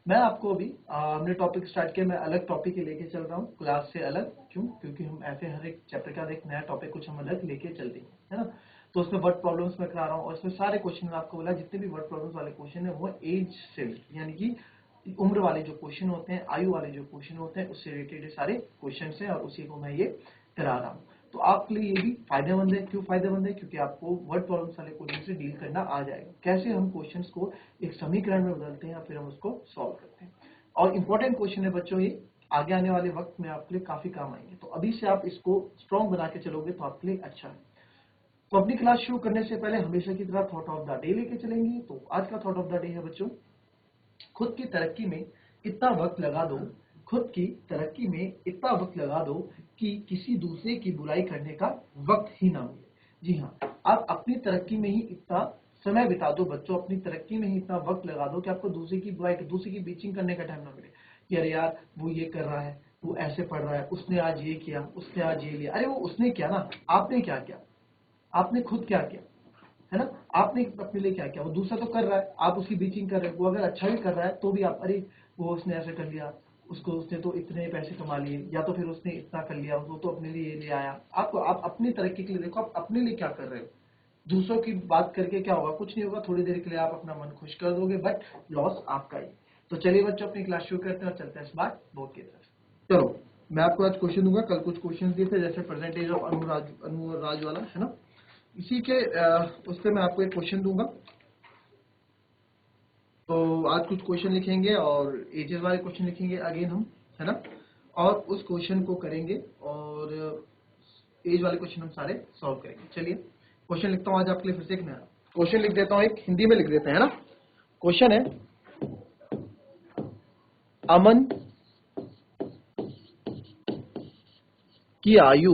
मैं आपको अभी हमने टॉपिक स्टार्ट किया, मैं अलग टॉपिक ही लेके चल रहा हूँ क्लास से अलग। क्यों? क्योंकि हम ऐसे हर एक चैप्टर का एक नया टॉपिक कुछ हम अलग लेके चलते हैं, है ना। तो उसमें वर्ड प्रॉब्लम्स मैं करा रहा हूँ और इसमें सारे क्वेश्चन मैं आपको बोला जितने भी वर्ड प्रॉब्लम्स वाले क्वेश्चन है वो एज से यानी कि उम्र वाले जो क्वेश्चन होते हैं, आयु वाले जो क्वेश्चन होते हैं उससे रिलेटेड सारे क्वेश्चन है और उसी को मैं ये करा रहा हूँ। तो आपके लिए ये भी फायदेमंद है। क्यों फायदेमंद है? क्योंकि आपको वर्ड प्रॉब्लम्स वाले क्वेश्चन से डील करना आ जाएगा, कैसे हम क्वेश्चंस को एक समीकरण में बदलते हैं या फिर हम उसको सॉल्व करते हैं। और इंपॉर्टेंट क्वेश्चन है बच्चों, ये आगे आने वाले वक्त में आपके लिए काफी काम आएंगे। तो अभी से आप इसको स्ट्रॉन्ग बना के चलोगे तो आपके लिए अच्छा है। तो अपनी क्लास शुरू करने से पहले हमेशा की तरह थॉट ऑफ द डे लेके चलेंगे। तो आज का थॉट ऑफ द डे है बच्चों, खुद की तरक्की में इतना वक्त लगा दो, खुद की तरक्की में इतना वक्त लगा दो कि किसी दूसरे की बुराई करने का वक्त ही ना मिले। जी हाँ, आप अपनी तरक्की में ही इतना समय बिता दो बच्चों, अपनी तरक्की में ही इतना वक्त लगा दो कि आपको दूसरे की बुराई, दूसरे की बीचिंग करने का टाइम ना मिले कि अरे यार वो ये कर रहा है, वो ऐसे पढ़ रहा है, उसने आज ये किया, उसने आज ये लिया। अरे वो उसने किया ना, आपने क्या किया? आपने खुद क्या किया, है ना। आपने अपने लिए क्या किया? वो दूसरा तो कर रहा है, आप उसकी बीचिंग कर रहे हो। वो अगर अच्छा भी कर रहा है तो भी आप अरे वो उसने ऐसे कर लिया, उसको उसने तो इतने पैसे कमा लिए, या तो फिर उसने इतना कर लिया, वो तो अपने लिए ये ले आया। आपको आप अपनी तरक्की के लिए देखो, आप अपने लिए क्या कर रहे हो। दूसरों की बात करके क्या होगा? कुछ नहीं होगा, थोड़ी देर के लिए आप अपना मन खुश कर दोगे, बट लॉस आपका ही। तो चलिए बच्चों अपनी क्लास शुरू करते हैं और चलते हैं स्मार्ट बोर्ड की तरफ। चलो, मैं आपको आज क्वेश्चन दूंगा, कल कुछ क्वेश्चन दिए थे जैसे परसेंटेज ऑफ अनुराज वाला, है ना। इसी के उस पर मैं आपको एक क्वेश्चन दूंगा। तो आज कुछ क्वेश्चन लिखेंगे और एजेस वाले क्वेश्चन लिखेंगे अगेन हम, है ना। और उस क्वेश्चन को करेंगे और एज वाले क्वेश्चन हम सारे सॉल्व करेंगे। चलिए क्वेश्चन लिखता हूँ आज आपके लिए फिर से एक नया क्वेश्चन लिख देता हूँ, एक हिंदी में लिख देते हैं, है ना। क्वेश्चन है, अमन की आयु,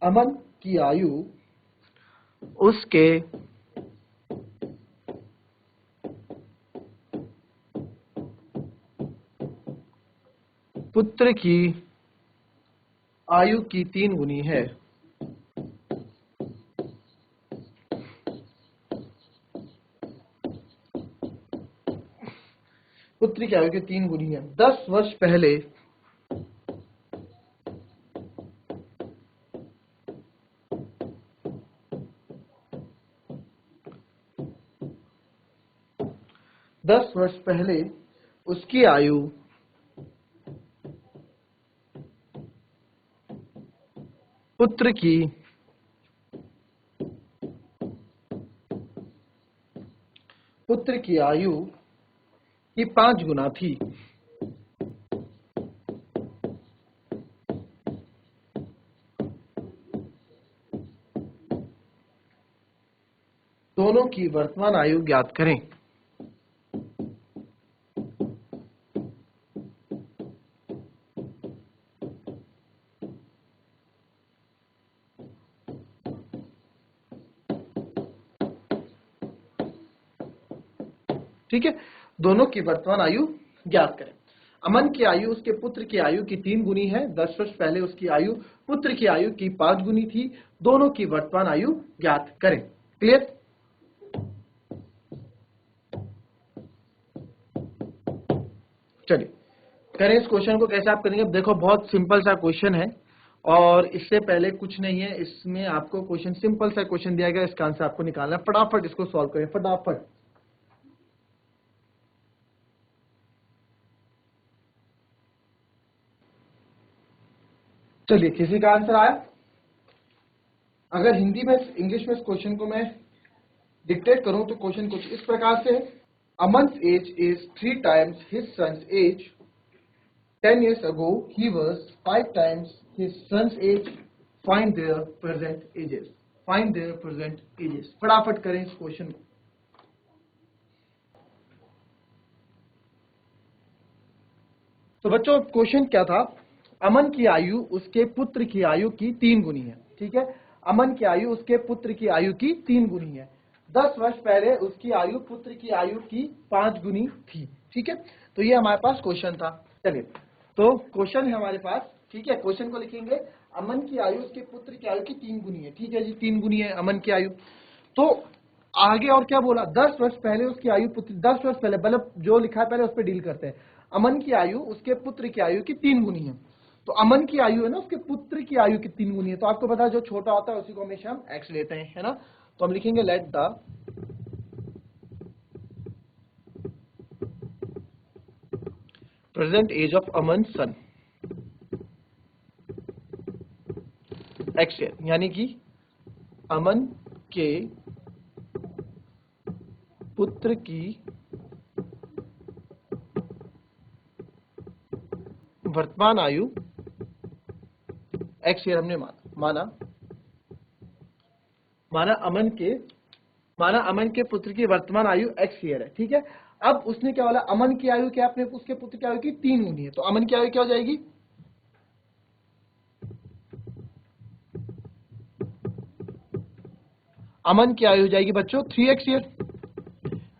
अमन की आयु उसके पुत्र की आयु की 3 गुनी है। पुत्र की आयु के 3 गुनी है। 10 वर्ष पहले उसकी आयु पुत्र की आयु की 5 गुना थी। दोनों की वर्तमान आयु ज्ञात करें। ठीक है, दोनों की वर्तमान आयु ज्ञात करें। अमन की आयु उसके पुत्र की आयु की 3 गुनी है। 10 वर्ष पहले उसकी आयु पुत्र की आयु की 5 गुनी थी। दोनों की वर्तमान आयु ज्ञात करें। क्लियर? चलिए करें इस क्वेश्चन को। कैसे आप करेंगे? देखो बहुत सिंपल सा क्वेश्चन है और इससे पहले कुछ नहीं है। इसमें आपको क्वेश्चन, सिंपल सा क्वेश्चन दिया गया, इसका आंसर आपको निकालना है। फटाफट इसको सॉल्व करें, फटाफट। चलिए, किसी का आंसर आया? अगर हिंदी में, इंग्लिश में इस क्वेश्चन को मैं डिक्टेट करूं तो क्वेश्चन कुछ इस प्रकार से है। अमन्स as is 3 times his son's age. 10 years ago he was 5 times his son's age. Find their present ages. Find their present ages. फटाफट करें इस क्वेश्चन को। तो बच्चों क्वेश्चन क्या था? अमन की आयु उसके पुत्र की आयु की 3 गुनी है। ठीक है, अमन की आयु उसके पुत्र की आयु की 3 गुनी है। 10 वर्ष पहले उसकी आयु पुत्र की आयु की 5 गुनी थी। ठीक है, तो ये हमारे पास क्वेश्चन था। चलिए, तो क्वेश्चन है हमारे पास। ठीक है, क्वेश्चन को लिखेंगे, अमन की आयु उसके पुत्र की आयु की 3 गुनी है। ठीक है जी, 3 गुनी है अमन की आयु। तो आगे और क्या बोला, 10 वर्ष पहले उसकी आयु पुत्र, 10 वर्ष पहले, मतलब जो लिखा है पहले उस पर डील करते हैं। अमन की आयु उसके पुत्र की आयु की 3 गुनी है। तो अमन की आयु है ना उसके पुत्र की आयु की 3 गुनी है। तो आपको पता है जो छोटा होता है उसी को हमेशा हम एक्स लेते हैं, है ना। तो हम लिखेंगे let the present age of Aman son x year, यानी कि अमन के पुत्र की वर्तमान आयु एक्स ईयर हमने माना अमन के पुत्र की वर्तमान आयु एक्स ईयर है, ठीक है। अब उसने क्या बोला, अमन की आयु क्या, अपने उसके पुत्र की आयु की 3 गुनी है। तो अमन की आयु क्या हो जाएगी, अमन की आयु हो जाएगी बच्चों 3x ईयर।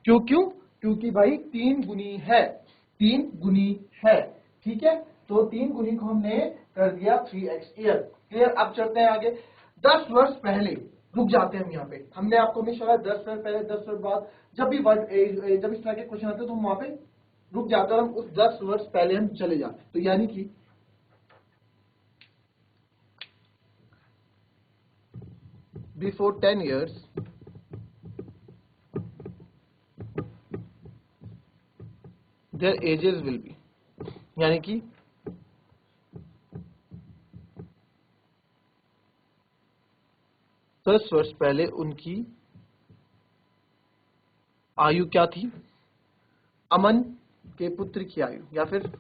क्योंकि भाई 3 गुनी है, 3 गुनी है, ठीक है। तो 3 गुनी को हमने कर दिया 3x ईयर। क्लियर। अब चलते हैं आगे। 10 वर्ष पहले, रुक जाते हैं हम यहाँ पे। हमने आपको हमेशा 10 वर्ष पहले, 10 वर्ष बाद, जब भी जब इस तरह के क्वेश्चन आते हैं तो हम वहां पे रुक जाते हैं और हम उस 10 वर्ष पहले हम चले जाते हैं। तो यानी कि before 10 years their ages will be, यानी कि 10 वर्ष पहले उनकी आयु क्या थी, अमन के पुत्र की आयु, या फिर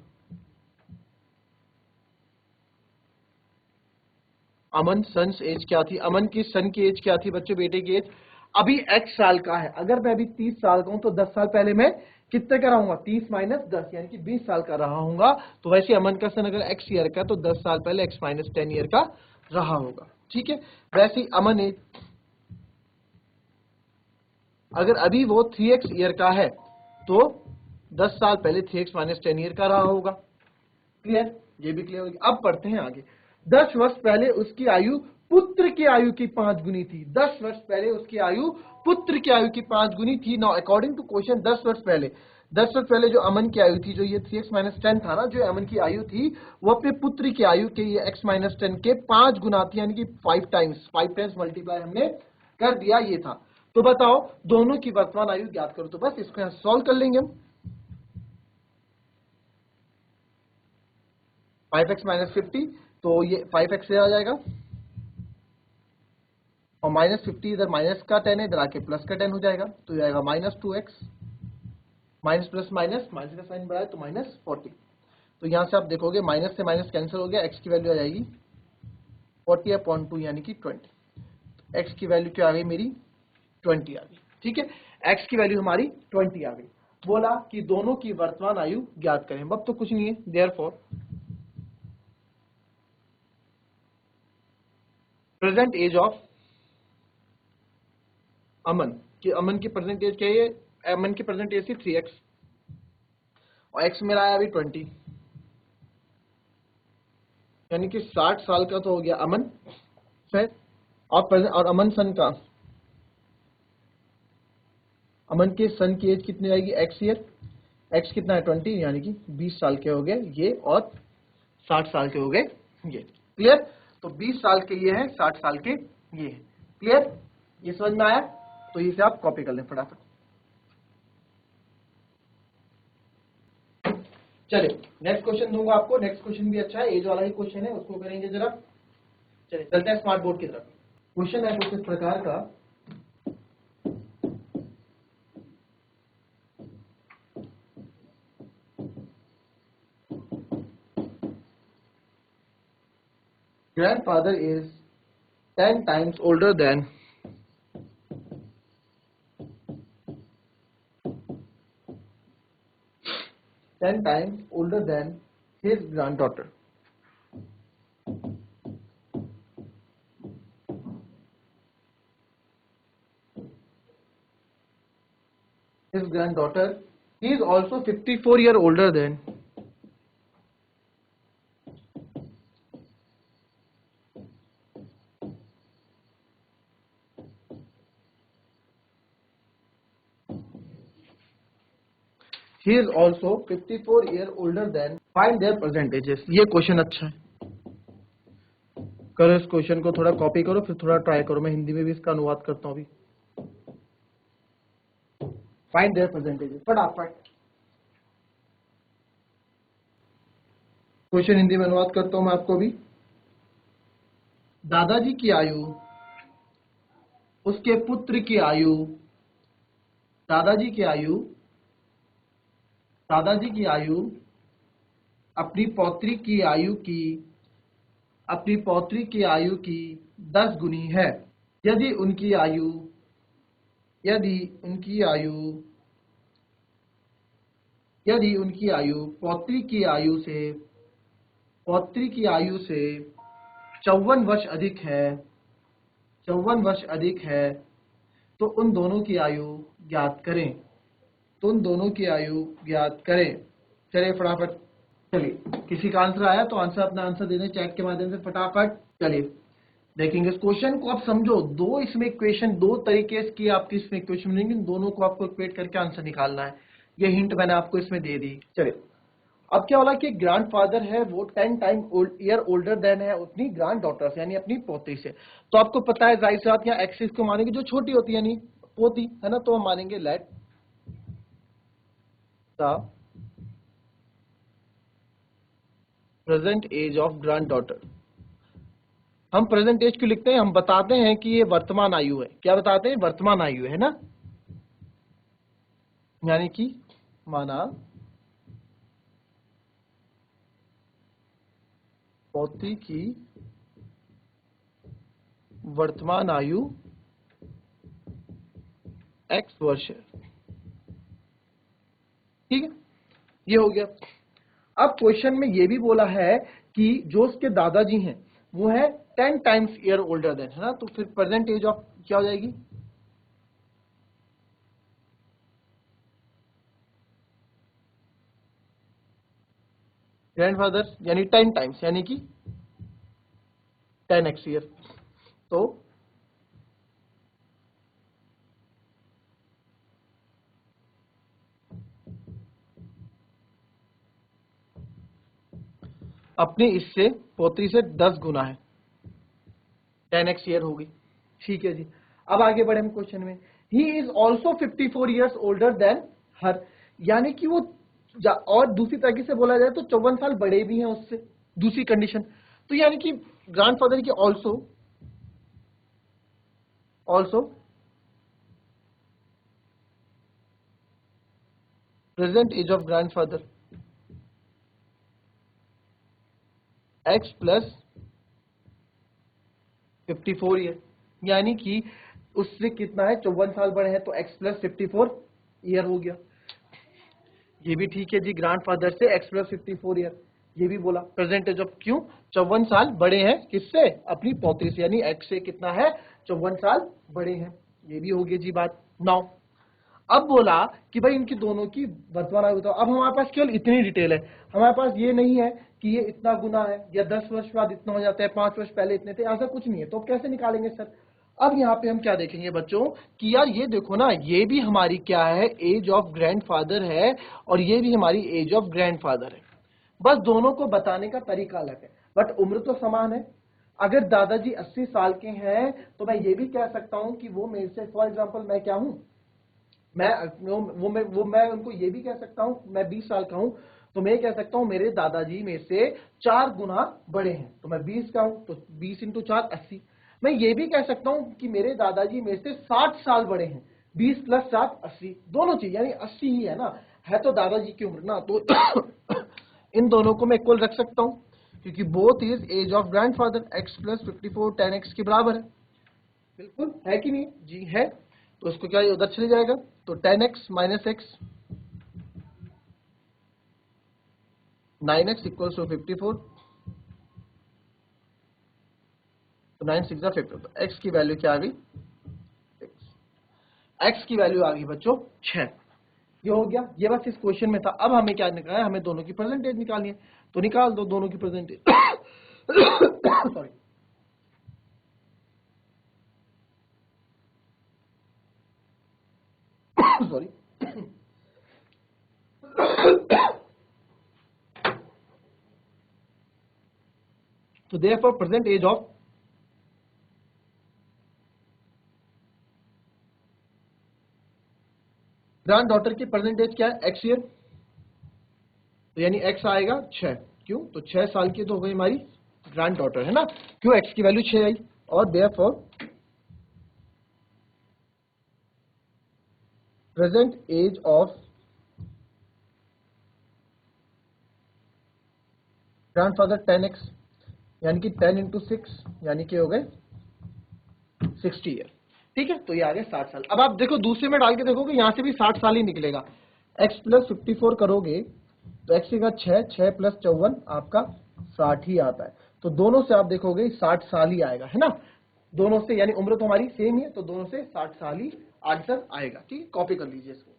अमन सन्स एज क्या थी, अमन की सन की एज क्या थी बच्चों, बेटे की एज। अभी x साल का है, अगर मैं अभी 30 साल का हूं तो 10 साल पहले मैं कितने का रहूंगा, 30 माइनस 10 यानी कि 20 साल का रहा हूंगा। तो वैसे अमन का सन अगर x ईयर का तो 10 साल पहले x माइनस 10 ईयर का रहा होगा, ठीक है। वैसे ही अमन एज अगर अभी वो 3x ईयर का है तो 10 साल पहले 3x माइनस 10 ईयर का रहा होगा। क्लियर, ये भी क्लियर होगी। अब पढ़ते हैं आगे। 10 वर्ष पहले उसकी आयु पुत्र की आयु की 5 गुनी थी। 10 वर्ष पहले उसकी आयु पुत्र की आयु की 5 गुनी थी। नाउ अकॉर्डिंग टू क्वेश्चन 10 वर्ष पहले जो अमन की आयु थी, जो ये 3x माइनस 10 था ना, जो अमन की आयु थी, वो अपने पुत्र की आयु के ये x माइनस 10 के 5 गुना थी, यानी कि 5 टाइम्स मल्टीप्लाई हमने कर दिया, ये था। तो बताओ दोनों की वर्तमान आयु ज्ञात करो। तो बस इसको यहां सॉल्व कर लेंगे हम। 5x माइनस 50, तो ये 5x से आ जाएगा और माइनस 50 इधर माइनस का 10 है, इधर आके प्लस का 10 हो जाएगा। तो ये आएगा minus 2x, minus plus minus, minus का साइन बढ़ाए तो माइनस 40। तो यहां से आप देखोगे माइनस से माइनस कैंसिल हो गया, x की वैल्यू आ जाएगी 40/2 यानी कि 20। x की वैल्यू क्या आ गई मेरी, 20 आ गई, ठीक है। x की वैल्यू हमारी 20 आ गई। बोला कि दोनों की वर्तमान आयु ज्ञात करें। अब तो कुछ नहीं है, देयरफॉर प्रेजेंट एज ऑफ अमन की प्रेजेंट एज क्या है, अमन की प्रेजेंट एज थी 3x और x मेरा आया अभी 20, यानी कि 60 साल का तो हो गया अमन है। और अमन सन का, अमन के सन की एज कितनी आएगी, x ईयर, x कितना है 20, यानी कि 20 साल के हो गए ये और 60 साल के हो गए ये। क्लियर। तो 20 साल के ये है, 60 साल के ये है। क्लियर, ये समझ में आया। तो इसे आप कॉपी कर लें फटाफट। चलिए नेक्स्ट क्वेश्चन दूंगा आपको। नेक्स्ट क्वेश्चन भी अच्छा है, एज वाला ही क्वेश्चन है, उसको करेंगे जरा। चलिए चलते हैं स्मार्ट बोर्ड की तरफ। क्वेश्चन है कुछ इस प्रकार का, grandfather is 10 times older than 10 times older than his granddaughter. His granddaughter, he is also 54 years older than he is also 54 year older than, find their percentages. ये क्वेश्चन अच्छा है, करो इस क्वेश्चन को थोड़ा कॉपी करो, फिर थोड़ा ट्राई करो। मैं हिंदी में भी इसका अनुवाद करता हूँ अभी। फाइंड देयर परसेंटेजेस, फटाफट। क्वेश्चन हिंदी में अनुवाद करता हूं मैं आपको भी। दादाजी की आयु, उसके पुत्र की आयु, दादाजी की आयु, दादाजी की आयु अपनी पौत्री की आयु की, अपनी पौत्री की आयु की 10 गुनी है। यदि उनकी आयु, यदि उनकी आयु, यदि उनकी आयु पौत्री की आयु से, पौत्री की आयु से 54 वर्ष अधिक है, 54 वर्ष अधिक है, तो उन दोनों की आयु ज्ञात करें, तो उन दोनों की आयु ज्ञात करें। चलिए फटाफट, चलिए किसी का आंसर आया तो आंसर, अपना आंसर दे दें चैट के माध्यम से फटाफट। चलिए देखेंगे इस क्वेश्चन को, आप समझो। दो इसमें इक्वेशन, दो तरीके की आपकी इसमें इक्वेशन मिलेंगे, दोनों को आपको इक्वेट करके आंसर निकालना है। ये हिंट मैंने आपको इसमें दे दी। चलिए अब क्या बोला कि ग्रैंडफादर है वो 10 टाइम ईयर ओल्डर देन है अपनी ग्रैंड डॉटर से, यानी अपनी पोती से। तो आपको पता है जाहिर सी बात, यहाँ एक्सिस को मानेंगे जो छोटी होती है यानी पोती, है ना। तो हम मानेंगे let the present age of granddaughter. हम प्रेजेंट एज क्यों लिखते हैं? हम बताते हैं कि ये वर्तमान आयु है। क्या बताते हैं? वर्तमान आयु है ना। यानी कि माना पोती की वर्तमान आयु x वर्ष है, ठीक है। ये हो गया। अब क्वेश्चन में ये भी बोला है कि जो उसके दादाजी हैं वो है 10 टाइम्स ईयर ओल्डर देन, है ना। तो फिर प्रेजेंट एज ऑफ क्या हो जाएगी? ग्रैंडफादर यानी 10 टाइम्स, यानी कि 10x ईयर। तो अपने इससे पोत्री से 10 गुना है, 10x ईयर होगी, ठीक है जी। अब आगे बढ़े हम क्वेश्चन में। He is also 54 years older than her, यानी कि वो और दूसरी तरीके से बोला जाए तो 54 साल बड़े भी हैं उससे, दूसरी कंडीशन। तो यानी कि ग्रैंडफादर की also, also present age of grandfather x plus 54 year, यानी कि उससे कितना है? 54 साल बड़े हैं, तो x प्लस 54 ईयर हो गया। ये भी ठीक है जी, ग्रैंडफादर से x प्लस 54 ईयर, ये भी बोला। प्रेजेंट एज ऑफ क्यों? 54 साल बड़े हैं किससे? अपनी पौत्री से, यानी x से कितना है? 54 साल बड़े हैं। ये भी हो गई जी बात। नाउ अब बोला कि भाई इनकी दोनों की वर्तमान आयु बताओ। अब हमारे पास केवल इतनी डिटेल है, हमारे पास ये नहीं है कि ये इतना गुना है या 10 वर्ष बाद इतना हो जाता है, 5 वर्ष पहले इतने थे, ऐसा कुछ नहीं है। तो अब कैसे निकालेंगे सर? अब यहाँ पे हम क्या देखेंगे बच्चों कि यार ये देखो ना, ये भी हमारी क्या है? एज ऑफ ग्रैंडफादर है, और ये भी हमारी एज ऑफ ग्रैंडफादर है। बस दोनों को बताने का तरीका अलग है, बट उम्र तो समान है। अगर दादाजी 80 साल के हैं तो मैं ये भी कह सकता हूं कि वो मेरे से, फॉर एग्जाम्पल मैं क्या हूं, मैं उनको ये भी कह सकता हूं, मैं 20 साल का हूं तो मैं कह सकता हूं मेरे दादाजी में से 4 गुना बड़े हैं। तो मैं 20 का हूं तो 20 इंटू 4 80। मैं ये भी कह सकता हूं कि मेरे दादाजी में से 60 साल बड़े हैं, 20 प्लस 7 80, दोनों चीज यानी 80 ही है ना, है तो दादाजी की उम्र ना। तो इन दोनों को मैं इक्वल रख सकता हूं, क्योंकि both is age of grandfather. x plus 54 10x के बराबर है, बिल्कुल है कि नहीं जी? है। तो उसको क्या, ये उधर चले जाएगा, तो 10x minus x 9x equals to 54, तो 9 6 54। तो x की वैल्यू क्या आ गई? x की वैल्यू आ गई बच्चों 6। ये हो गया, ये बस इस क्वेश्चन में था। अब हमें क्या निकालना है? हमें दोनों की परसेंटेज निकालनी है, तो निकाल दो दोनों की परसेंटेज। Sorry, sorry. तो therefore present age of granddaughter की प्रेजेंट एज क्या है, x ईयर, तो यानी x आएगा 6, क्यों, तो 6 साल की तो हो गई हमारी ग्रैंड डॉटर, है ना, क्यों, x की वैल्यू 6 आई, और therefore present age of grandfather 10x, यानी कि 10 इंटू 6 यानी कि हो गए 60 ईयर। ठीक है, तो ये आ गया 60 साल। अब आप देखो दूसरे में डाल के देखोगे यहां से भी 60 साल ही निकलेगा। x प्लस 54 करोगे तो x का 6 प्लस 54 आपका 60 ही आता है, तो दोनों से आप देखोगे 60 साल ही आएगा, है ना, दोनों से, यानी उम्र तो हमारी सेम ही है, तो दोनों से 60 साल ही आंसर आएगा। ठीक है, कॉपी कर लीजिए इसको।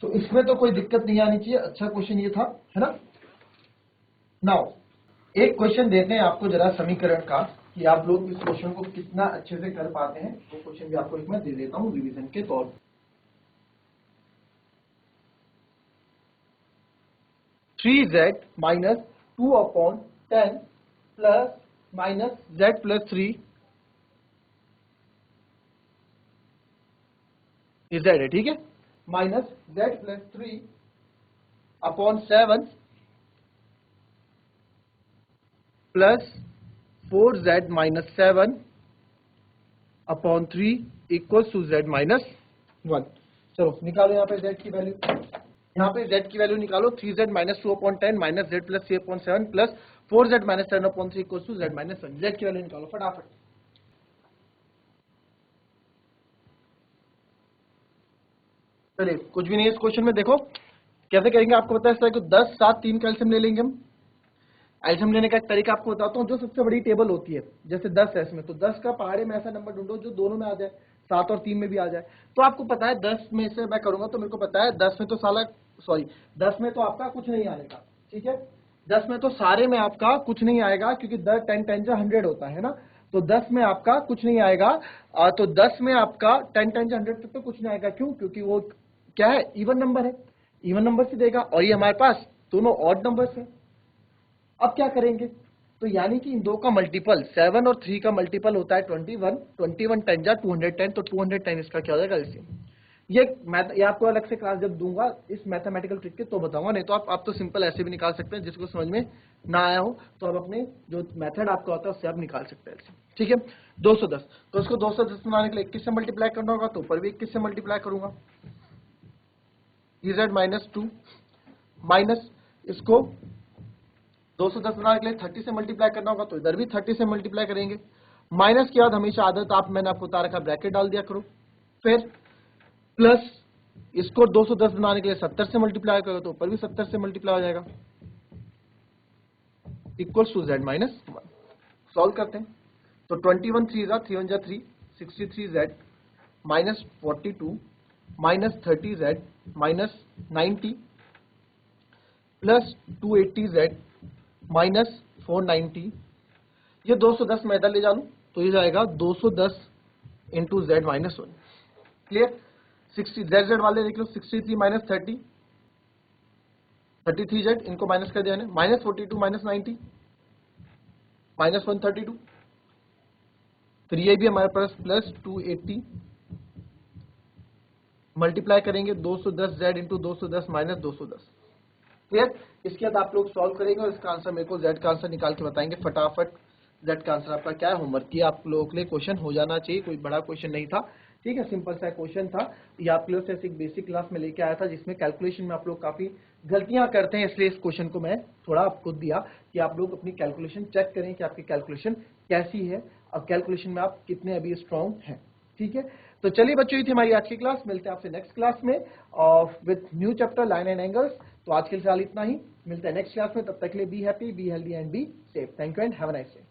तो इसमें तो कोई दिक्कत नहीं आनी चाहिए, अच्छा क्वेश्चन ये था, है ना। नाउ एक क्वेश्चन देते हैं आपको जरा समीकरण का, कि आप लोग इस क्वेश्चन को कितना अच्छे से कर पाते हैं, वो क्वेश्चन भी आपको एक मैं दे देता हूं रिवीजन के तौर पर। 3z minus 2/10 plus minus z plus 3 ये z है, ठीक है, minus z plus 3/7 plus 4z minus 7/3 equals to z minus 1। चलो निकालो यहाँ पे z की वैल्यू, यहाँ पे z की वैल्यू निकालो, 3z minus 2/10 minus z plus 3/7 plus 4z minus 7/3 equals to z minus 1। z की वैल्यू निकालो फटाफट। चलिए कुछ भी नहीं है इस क्वेश्चन में, देखो कैसे करेंगे आपको पता है, इस 10 7 3 का एलसीएम ले लेंगे हम। एलसीएम लेने का एक तरीका आपको बताता हूँ, जो सबसे बड़ी टेबल होती है, जैसे 10 है इसमें, तो 10 का पहाड़े में ऐसा नंबर ढूंढो जो दोनों में आ जाए, 7 और 3 में भी आ जाए। तो आपको पता है 10 में से मैं करूंगा तो मेरे को पता है 10 में तो 10 में तो आपका कुछ नहीं आएगा, ठीक है, 10 में तो सारे में आपका कुछ नहीं आएगा, क्योंकि 10 10 100 होता है ना, तो 10 में आपका कुछ नहीं आएगा। तो 10 में आपका 10 10 100 तक तो कुछ नहीं आएगा, क्यों, क्योंकि वो क्या है, इवन नंबर है, इवन नंबर से देगा, और ये हमारे पास दोनों ऑड नंबर्स है। अब क्या करेंगे, तो यानी कि इन दो का मल्टीपल 7 और 3 का मल्टीपल होता है 21, 21 10 जा 210, तो 210 इसका क्या हो जाएगा एलसीएम। ये आपको अलग से क्लास जब दूंगा इस मैथमेटिकल ट्रिक के तो बताऊंगा, नहीं तो आप तो सिंपल ऐसे भी निकाल सकते हैं, जिसको समझ में ना आया हो तो आप अपने जो मेथड आपका होता है उससे आप निकाल सकते हैं, ठीक है। 210, तो इसको 210 बनाने के लिए 21 से मल्टीप्लाई करना होगा, तो ऊपर भी 21 से मल्टीप्लाई करूंगा, z माइनस 2 माइनस इसको 210 बनाने के लिए 30 से मल्टीप्लाई करना होगा, तो इधर भी 30 से मल्टीप्लाई करेंगे। माइनस के बाद हमेशा आदत मैंने आपको बता रखा, ब्रैकेट डाल दिया करो, फिर प्लस इसको 210 बनाने के लिए 70 से मल्टीप्लाई करो, तो ऊपर भी 70 से मल्टीप्लाई हो जाएगा, equals to z minus 1। Solve करते हैं, तो 21 3 3 1 3 63z minus 42 minus 30z minus 90 plus 280z minus 490, ये 210 मैं इधर ले जा लूं तो ये जाएगा 210 into Z minus 1। Clear, 60 Z वाले देख लो, 63 माइनस 30 33z, इनको माइनस कर दिया है, माइनस 42 माइनस 90 माइनस 132, फिर ये भी हमारे पास प्लस 280 मल्टीप्लाई करेंगे 210z इंटू 210 माइनस 210। क्लियर, इसके बाद आप लोग सॉल्व करेंगे और इसका आंसर मेरे को z का आंसर निकाल के बताएंगे फटाफट। z का आंसर आपका क्या है, होमवर्क की आप लोगों के लिए क्वेश्चन हो जाना चाहिए, कोई बड़ा क्वेश्चन नहीं था, ठीक है, सिंपल सा क्वेश्चन था। ये आप लोग से एक बेसिक क्लास में लेके आया था, जिसमें कैलकुलेशन में आप लोग काफी गलतियां करते हैं, इसलिए इस क्वेश्चन को मैं थोड़ा आपको दिया कि आप लोग अपनी कैलकुलेशन चेक करें कि आपकी कैलकुलेशन कैसी है, और कैलकुलेशन में आप कितने अभी स्ट्रॉन्ग हैं, ठीक है। तो चलिए बच्चों, ये थी हमारी आज की क्लास, मिलते हैं आपसे नेक्स्ट क्लास में और with new chapter line and angles. तो आज के लिए फिलहाल इतना ही, मिलते हैं नेक्स्ट क्लास में, तब तक के लिए be happy, be healthy and be safe. Thank you and have a nice day.